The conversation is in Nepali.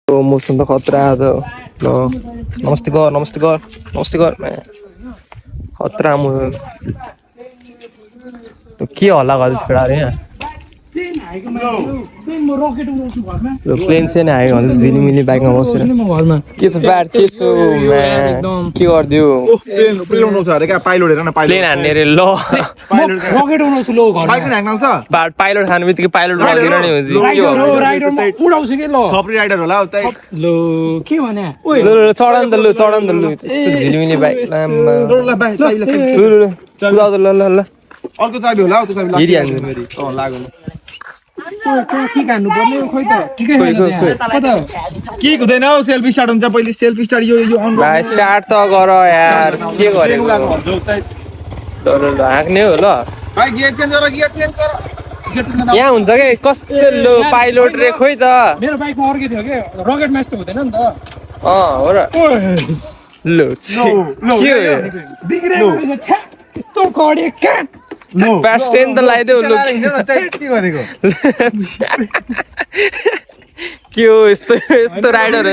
मौसम त खतरा आज ल नमस्ते कर खतरा मौसम के हल्ला गर्दैछ केटाहरु यहाँ प्लेन चाहिँ आयो भने झिलिमिली बाइकमा बसेर के छ ब्याड के छु के गरिदियो प्लेन हान्ने रे ल पाइलट खानु बित्तिकै पाइलट लगिदिन नि चढान त लु त्यस्तो झिलिमिली बाइक ल अर्को चाबी होला त्यो चाबी लाग्यो के हुँदैन हौ सेल्फी स्टार्ट हुन्छ पहिले सेल्फी स्टार्ट यो अन भाइ स्टार्ट त गर यार के गरेको हाँक्ने हो ल भाइ गियर चेन्ज गर यहाँ हुन्छ के कस्तो लो पाइलट रे खोइ त मेरो बाइकमा अर्कै थियो के रकेट म्याच त हुँदैन नि त हो र लो यस्तो कडे क्या ब्याट स्ट्यान्ड त लगाइदेऊ लो के हो यस्तो राइडर